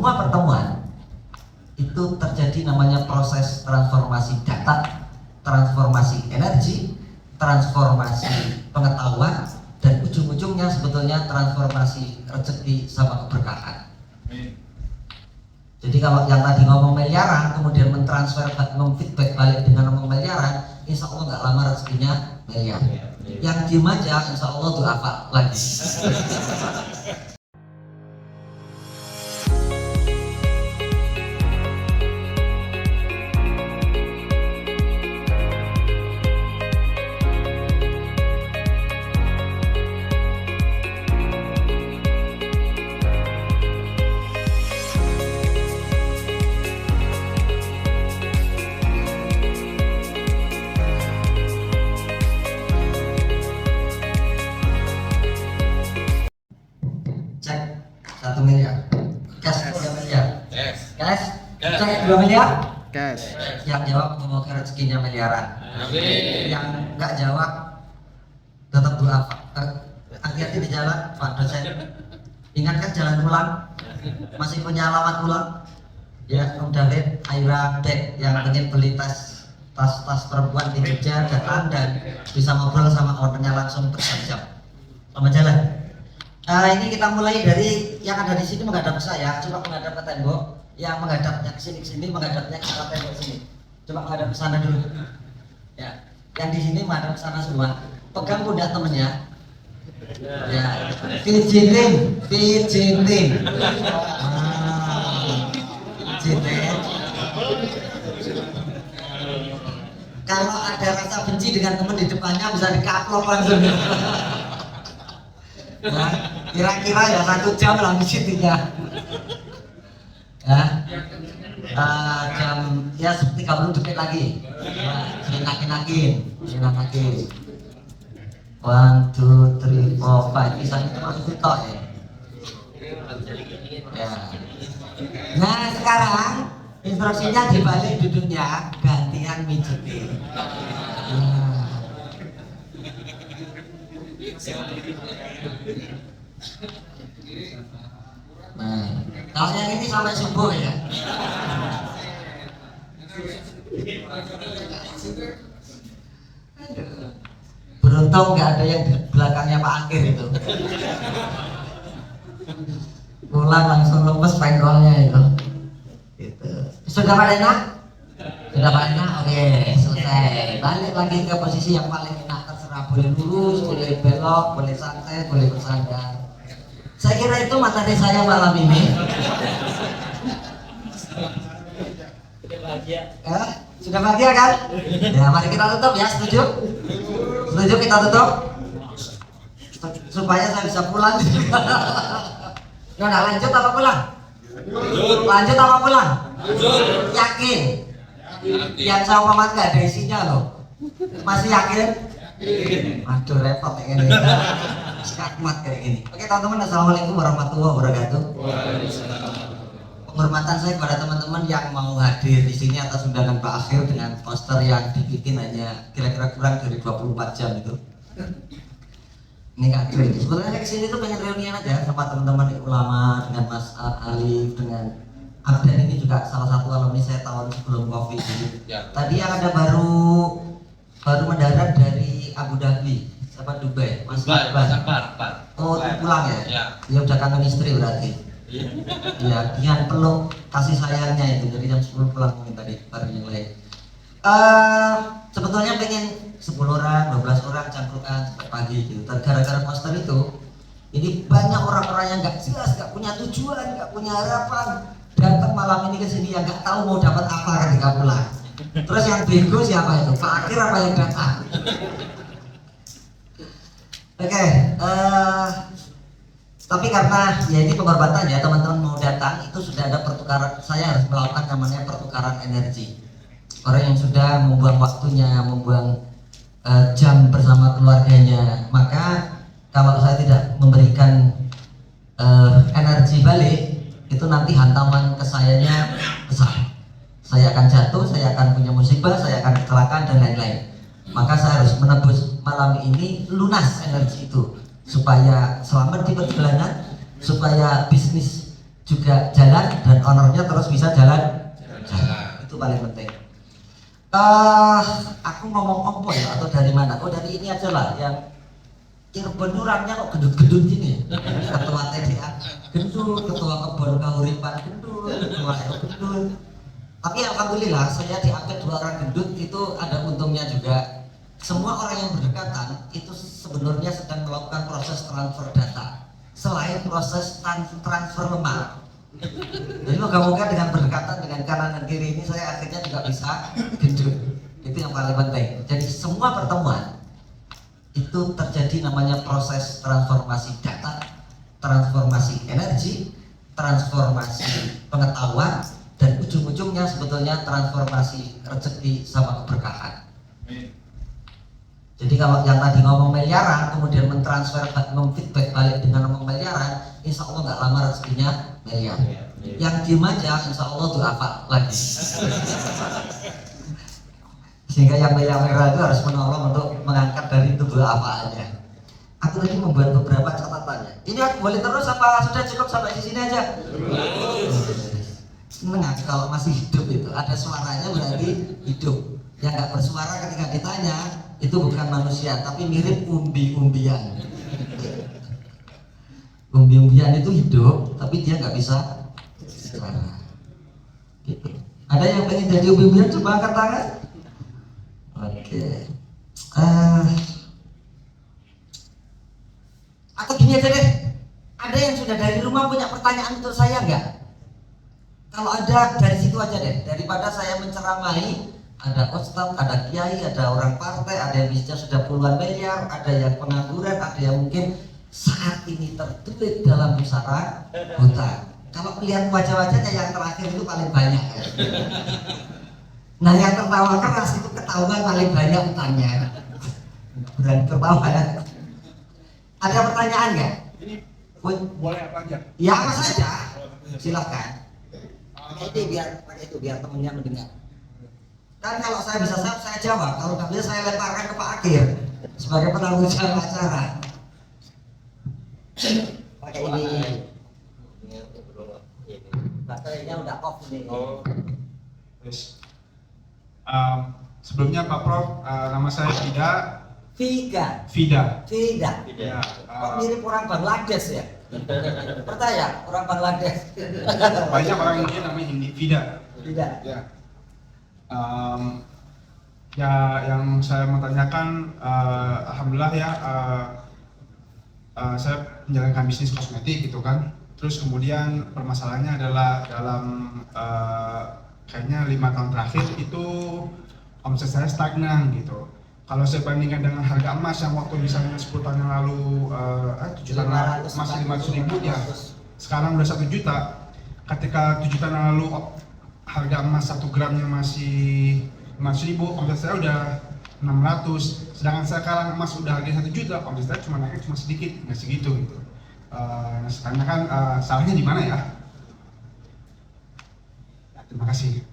semua pertemuan itu terjadi namanya proses transformasi data, transformasi energi, transformasi pengetahuan, dan ujung-ujungnya sebetulnya transformasi rezeki sama keberkahan. Jadi kalau yang tadi ngomong miliaran kemudian mentransfer, memfeedback balik dengan ngomong miliaran, insya Allah nggak lama rezekinya miliar. Yang diem aja insya Allah tuh apa lagi. Cek 1 miliar, cash 3 miliar, cash, cek 2 miliar, Cash. yang jawab semoga rezekinya miliaran. Amin. Yang nggak jawab tetap doa Pak. Hati-hati di jalan Pak dosen. Ingatkan jalan pulang, masih punya alamat pulang. Ya Om David, Aira, Dek yang ingin beli tas perempuan di Jogja datang dan bisa ngobrol sama ownernya langsung berjam-jam. Selamat jalan. Ini kita mulai dari yang ada di sini menghadap ke saya, coba menghadap ke tembok. Yang menghadapnya ke sini, menghadapnya ke arah tembok sini. Coba menghadap ke sana dulu. Ya, yang di sini menghadap ke sana semua. Pegang pundak temennya. Ya, pijitin. Pijitin. Kalau ada rasa benci dengan teman di depannya bisa dikaplok langsung. Nah, kira-kira ya 1 jam lah visitnya. Ya, jam ya 30 detik lagi. Enakin-enakin. 1, 2, 3, 4, 5. Bisa itu masuk TikTok ya. Ya. Nah sekarang instruksinya dibalik duduknya, gantian mijetin. Nah, kalau yang ini sampai subuh ya. Beruntung nggak ada yang di belakangnya Pak Akir itu. Pulang langsung lemes pengkolnya itu. Gitu. Sudah Pak Dena? Sudah Pak Dena? Oke, selesai. Balik lagi ke posisi yang paling enak, terserah, boleh lurus, boleh belok, boleh santai, boleh bersandar. Saya kira itu materi saya malam ini. Sudah bahagia kan? Ya, mari kita tutup ya, setuju? Setuju kita tutup? Supaya saya bisa pulang. Nah, lanjut apa pulang? Lanjut apa pulang? Yakin? Yang saya umpamakan nggak ada isinya loh. Masih yakin? Aduh repot kayak gini. Skakmat kayak gini. Oke teman-teman, assalamualaikum warahmatullahi wabarakatuh. Penghormatan saya kepada teman-teman yang mau hadir di sini atas undangan Pak Akhir dengan poster yang dibikin hanya kira-kira kurang dari 24 jam itu. Ini kado ini. Sebenarnya saya kesini tuh pengen reunian aja sama teman-teman ulama, dengan Mas Ali, dengan Abdan ini juga salah satu alumni saya tahun sebelum Covid ini. Ya. Tadi yang ada baru mendarat dari Abu Dhabi, apa Dubai, Mas Akbar. Oh pulang ya? Ya. Dia udah kangen istri berarti. Iya, dia peluk kasih sayangnya itu. Jadi jam 10 pulang mungkin tadi baru yang lain. Sebetulnya pengen 10 orang, 12 orang cangkrukan sampai pagi gitu. Dan gara-gara poster itu, ini banyak orang-orang yang nggak jelas, nggak punya tujuan, nggak punya harapan, datang malam ini ke sini yang nggak tahu mau dapat apa ketika pulang. Terus yang bego siapa itu? Pak Akhir apa yang datang? Oke, tapi karena ya ini penghormatan ya, teman-teman mau datang itu sudah ada pertukaran. Saya harus melakukan namanya pertukaran energi. Orang yang sudah membuang waktunya, membuang jam bersama keluarganya, maka kalau saya tidak memberikan energi balik, itu nanti hantaman ke sayanya besar. Saya akan jatuh, saya akan punya musibah, saya akan kecelakaan dan lain-lain. Maka saya harus menebus malam ini lunas energi itu supaya selamat di perjalanan, supaya bisnis juga jalan dan ownernya terus bisa jalan. Itu paling penting. Aku ngomong apa ya atau dari mana? Oh dari ini aja lah yang Cirebon orangnya kok gendut-gendut gini. Ketua TDA gendut, ketua kebun kahuripan gendut, ketua RO gendut. Tapi alhamdulillah saya diangkat 2 orang gendut itu ada untungnya juga. Semua orang yang berdekatan itu sebenarnya sedang melakukan proses transfer data selain proses transfer lemak. Jadi moga-moga dengan berdekatan dengan kanan dan kiri ini saya akhirnya juga bisa gendut. Itu yang paling penting. Jadi semua pertemuan itu terjadi namanya proses transformasi data, transformasi energi, transformasi pengetahuan, dan ujung-ujungnya sebetulnya transformasi rezeki sama keberkahan. Jadi kalau yang tadi ngomong miliaran kemudian mentransfer, memfeedback balik dengan ngomong miliaran, insya Allah nggak lama rezekinya miliar. Yang diem aja insya Allah tuh apa lagi. Sehingga yang miliar-miliar itu harus menolong untuk mengangkat dari tubuh apa aja. Aku tadi membuat beberapa catatannya. Ini aku boleh terus apa sudah cukup sampai di sini aja? Seneng aku kalau masih hidup itu ada suaranya berarti hidup. Yang nggak bersuara ketika ditanya itu bukan manusia tapi mirip umbi-umbian. Umbi-umbian itu hidup tapi dia nggak bisa suara. Gitu. Ada yang pengen jadi umbi-umbian coba angkat tangan. Oke. Atau gini aja deh. Ada yang sudah dari rumah punya pertanyaan untuk saya nggak? Kalau ada dari situ aja deh. Daripada saya menceramahi. Ada ustadz, ada kiai, ada orang partai, ada yang bisa sudah puluhan miliar, ada yang pengangguran, ada yang mungkin saat ini tertulis dalam pusara hutang. Kalau melihat wajah-wajahnya yang terakhir itu paling banyak. Nah yang tertawa keras itu ketahuan paling banyak utangnya. Berani tertawa ya. Ada pertanyaan nggak? Ini boleh apa aja? Ya apa saja. Silahkan. Pakai itu biar temennya mendengar. Kan kalau saya bisa saya jawab, kalau nggak bisa saya lemparkan ke Pak Akir sebagai penanggung jawab acara. Pakai ini. Baterainya udah off nih. Oh, yes. Sebelumnya Pak Prof, nama saya Vida. Ya. Kok mirip orang Bangladesh ya? Percaya orang Bangladesh. Banyak orang India namanya Vida. Ya. Ya, yang saya mau tanyakan, alhamdulillah ya, saya menjalankan bisnis kosmetik gitu kan. Terus kemudian permasalahannya adalah dalam kayaknya 5 tahun terakhir itu omset saya stagnan gitu. Kalau saya bandingkan dengan harga emas yang waktu misalnya 10 tahun yang lalu 7 tahun lalu masih 500.000 ya, sekarang udah 1 juta. Ketika 7 tahun yang lalu harga emas 1 gramnya masih 500.000, omset saya udah 600. Sedangkan sekarang emas udah harga 1 juta, omset saya cuma naiknya cuma sedikit, nggak segitu gitu. Nah sekarang kan salahnya di mana ya? Terima kasih.